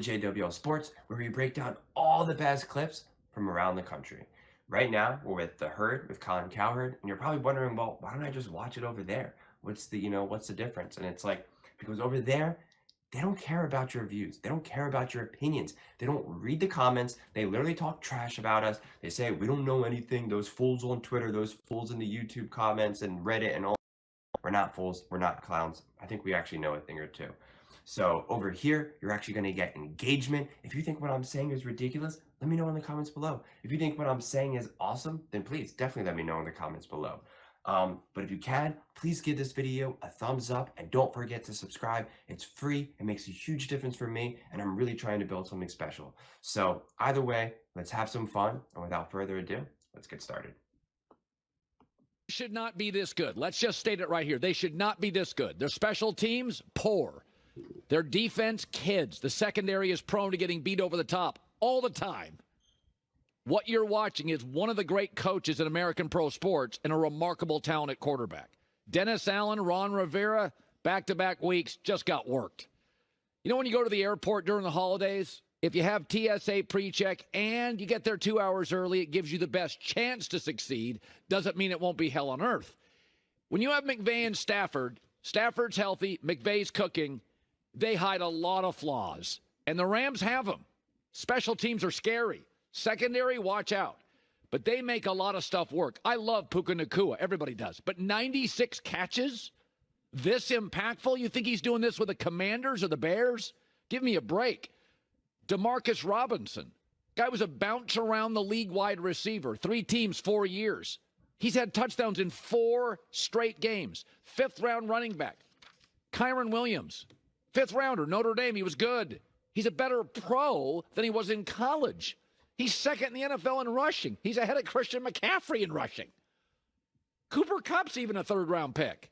JWL Sports, where we break down all the best clips from around the country. Right now, we're with The Herd with Colin Cowherd, and you're probably wondering, well, why don't I just watch it over there? What's the difference? And it's like, because over there, they don't care about your views. They don't care about your opinions. They don't read the comments. They literally talk trash about us. They say, we don't know anything. Those fools on Twitter, those fools in the YouTube comments and Reddit and all. We're not fools. We're not clowns. I think we actually know a thing or two. So over here, you're actually going to get engagement. If you think what I'm saying is ridiculous, let me know in the comments below. If you think what I'm saying is awesome, then please definitely let me know in the comments below. But if you can, please give this video a thumbs up and don't forget to subscribe. It's free. It makes a huge difference for me, and I'm really trying to build something special. So either way, let's have some fun. And without further ado, let's get started. Should not be this good. Let's just state it right here. They should not be this good. Their special teams, poor. Their defense, kids. The secondary is prone to getting beat over the top all the time. What you're watching is one of the great coaches in American pro sports and a remarkable talent at quarterback. Dennis Allen, Ron Rivera, back-to-back weeks, just got worked. You know when you go to the airport during the holidays, if you have TSA pre-check and you get there 2 hours early, it gives you the best chance to succeed. Doesn't mean it won't be hell on earth. When you have McVay and Stafford, Stafford's healthy, McVay's cooking, they hide a lot of flaws. And the Rams have them. Special teams are scary. Secondary, watch out. But they make a lot of stuff work. I love Puka Nacua. Everybody does. But 96 catches? This impactful? You think he's doing this with the Commanders or the Bears? Give me a break. Demarcus Robinson. Guy was a bounce around the league wide receiver. 3 teams, 4 years. He's had touchdowns in 4 straight games. 5th round running back. Kyron Williams. 5th rounder, Notre Dame. He was good. He's a better pro than he was in college. He's second in the NFL in rushing. He's ahead of Christian McCaffrey in rushing. Cooper Kupp's even a 3rd round pick.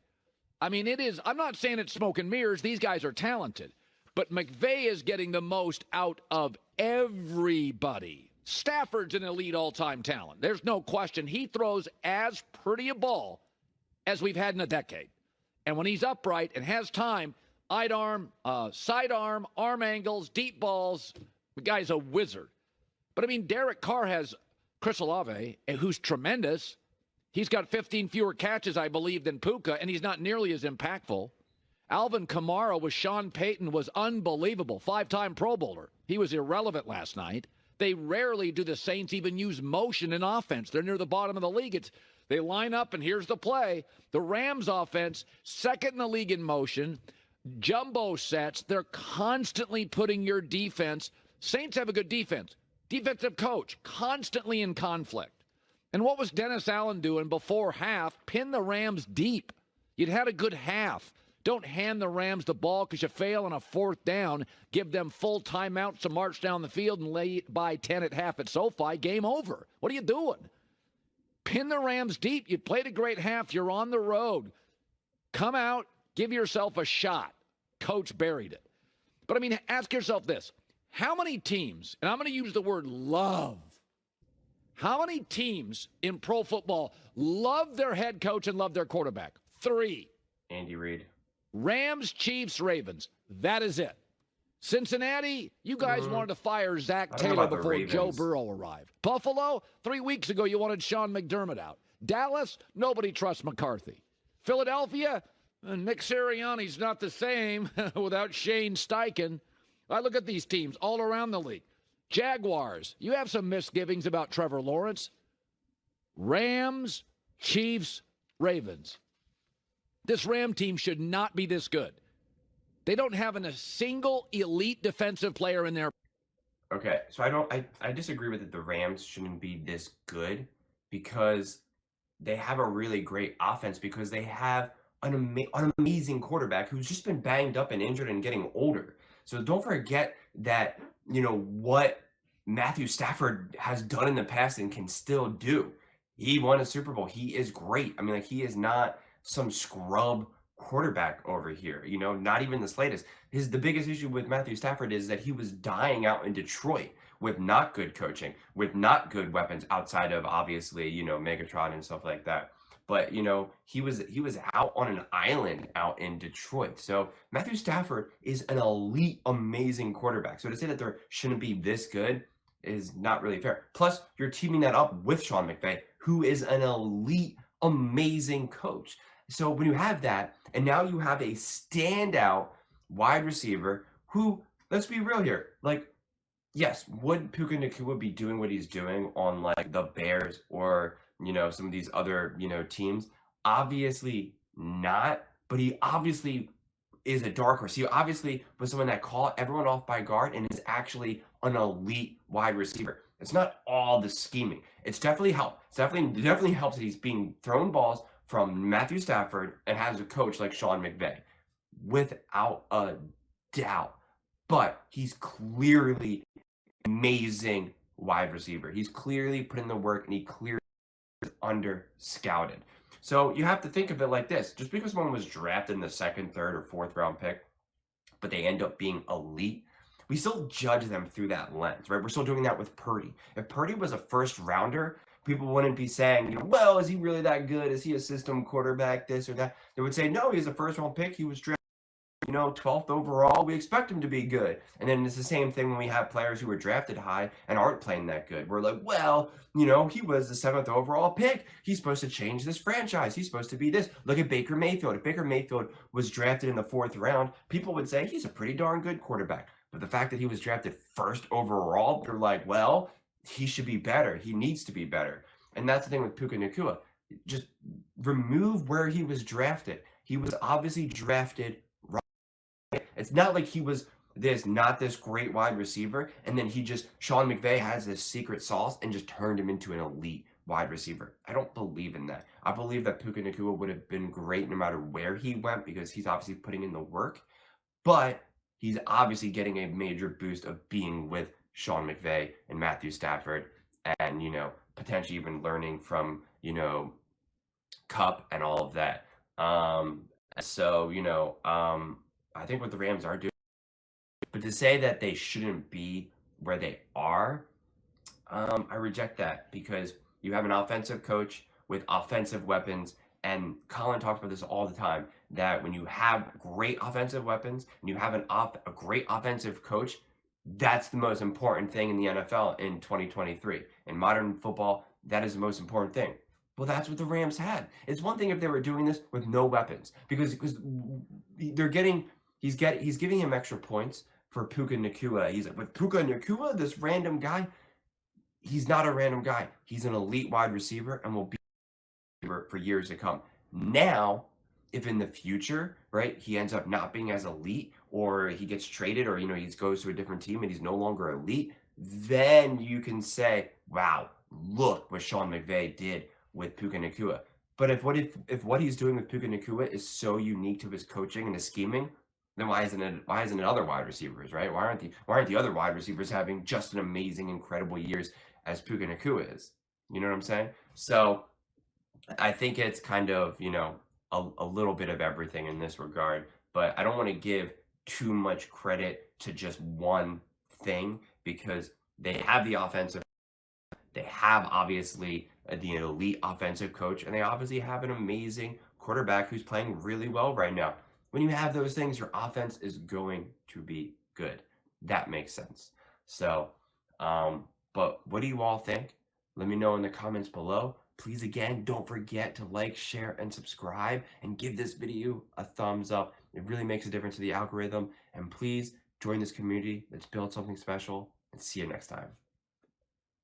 I mean, it is, I'm not saying it's smoke and mirrors. These guys are talented. But McVay is getting the most out of everybody. Stafford's an elite all-time talent. There's no question. He throws as pretty a ball as we've had in a decade. And when he's upright and has time, sidearm, arm angles, deep balls, the guy's a wizard. But, I mean, Derek Carr has Chris Olave, who's tremendous. He's got 15 fewer catches, I believe, than Puka, and he's not nearly as impactful. Alvin Kamara with Sean Payton was unbelievable. 5-time Pro Bowler. He was irrelevant last night. They rarely do the Saints even use motion in offense. They're near the bottom of the league. They line up, and here's the play. The Rams offense, 2nd in the league in motion. Jumbo sets. They're constantly putting your defense. Saints have a good defense. Defensive coach, constantly in conflict. And what was Dennis Allen doing before half? Pin the Rams deep. You'd had a good half. Don't hand the Rams the ball because you fail on a 4th down. Give them full timeouts to march down the field and lay it by 10 at half at SoFi. Game over. What are you doing? Pin the Rams deep. You played a great half. You're on the road. Come out. Give yourself a shot. Coach buried it. But, I mean, ask yourself this. How many teams, and I'm going to use the word love, how many teams in pro football love their head coach and love their quarterback? 3. Andy Reid. Rams, Chiefs, Ravens. That is it. Cincinnati, you guys wanted to fire Zach Taylor before Joe Burrow arrived. Buffalo, 3 weeks ago you wanted Sean McDermott out. Dallas, nobody trusts McCarthy. Philadelphia, Nick Sirianni's not the same without Shane Steichen. I look at these teams all around the league. Jaguars, you have some misgivings about Trevor Lawrence. Rams, Chiefs, Ravens. This Ram team should not be this good. They don't have a single elite defensive player in there. Okay, so I disagree with it. The Rams shouldn't be this good because they have a really great offense because they have an amazing quarterback who's just been banged up and injured and getting older. So don't forget that, what Matthew Stafford has done in the past and can still do. He won a Super Bowl. He is great. I mean, he is not some scrub quarterback over here, not even the slightest. The biggest issue with Matthew Stafford is that he was dying out in Detroit with not good coaching, with not good weapons outside of, obviously, Megatron and stuff like that. but he was out on an island out in Detroit. So Matthew Stafford is an elite, amazing quarterback. So to say that there shouldn't be this good is not really fair. Plus, you're teaming that up with Sean McVay, who is an elite, amazing coach. So when you have that, and now you have a standout wide receiver who, let's be real here, like, yes, would Puka Nacua be doing what he's doing on like the Bears or some of these other teams? Obviously not, but he obviously is a dark horse. He obviously was someone that caught everyone off by guard and is actually an elite wide receiver. It's not all the scheming. It's definitely helped. It's definitely helps that he's being thrown balls from Matthew Stafford and has a coach like Sean McVay, without a doubt. But he's clearly amazing wide receiver. He's clearly put in the work and he clearly is under scouted. So you have to think of it like this. Just because someone was drafted in the second, third, or fourth round pick, but they end up being elite, we still judge them through that lens, right? We're still doing that with Purdy. If Purdy was a first rounder, people wouldn't be saying, well, is he really that good? Is he a system quarterback, this or that? They would say, no, he's a first round pick. He was drafted 12th overall. We expect him to be good. And then it's the same thing when we have players who were drafted high and aren't playing that good. We're like, well, he was the 7th overall pick. He's supposed to change this franchise. He's supposed to be this. Look at Baker Mayfield. If Baker Mayfield was drafted in the 4th round, people would say he's a pretty darn good quarterback. But the fact that he was drafted 1st overall, they're like, well, he should be better. He needs to be better. And that's the thing with Puka Nacua. Just remove where he was drafted. He was obviously drafted. It's not like he was not this great wide receiver, and then Sean McVay has this secret sauce and just turned him into an elite wide receiver. I don't believe in that. I believe that Puka Nacua would have been great no matter where he went because he's obviously putting in the work, but he's obviously getting a major boost of being with Sean McVay and Matthew Stafford and, potentially even learning from, Cup and all of that. So, I think what the Rams are doing, but to say that they shouldn't be where they are, I reject that because you have an offensive coach with offensive weapons, and Colin talks about this all the time, that when you have great offensive weapons and you have a great offensive coach, that's the most important thing in the NFL in 2023. In modern football, that is the most important thing. Well, that's what the Rams had. It's one thing if they were doing this with no weapons because they're getting he's giving him extra points for Puka Nacua. He's like, with Puka Nacua, this random guy, he's not a random guy. He's an elite wide receiver and will be for years to come. Now, if in the future, right, he ends up not being as elite or he gets traded or, he goes to a different team and he's no longer elite, then you can say, wow, look what Sean McVay did with Puka Nacua. But if what he's doing with Puka Nacua is so unique to his coaching and his scheming, then why isn't it other wide receivers, right? Why aren't the other wide receivers having just an amazing, incredible years as Puka Nacua is? You know what I'm saying? So I think it's kind of, a little bit of everything in this regard, but I don't want to give too much credit to just one thing because they have the offensive, they have obviously the elite offensive coach, and they obviously have an amazing quarterback who's playing really well right now. When you have those things, your offense is going to be good. That makes sense. So, but what do you all think? Let me know in the comments below. Please, again, don't forget to like, share, and subscribe, and give this video a thumbs up. It really makes a difference to the algorithm. And please join this community. Let's build something special, and see you next time.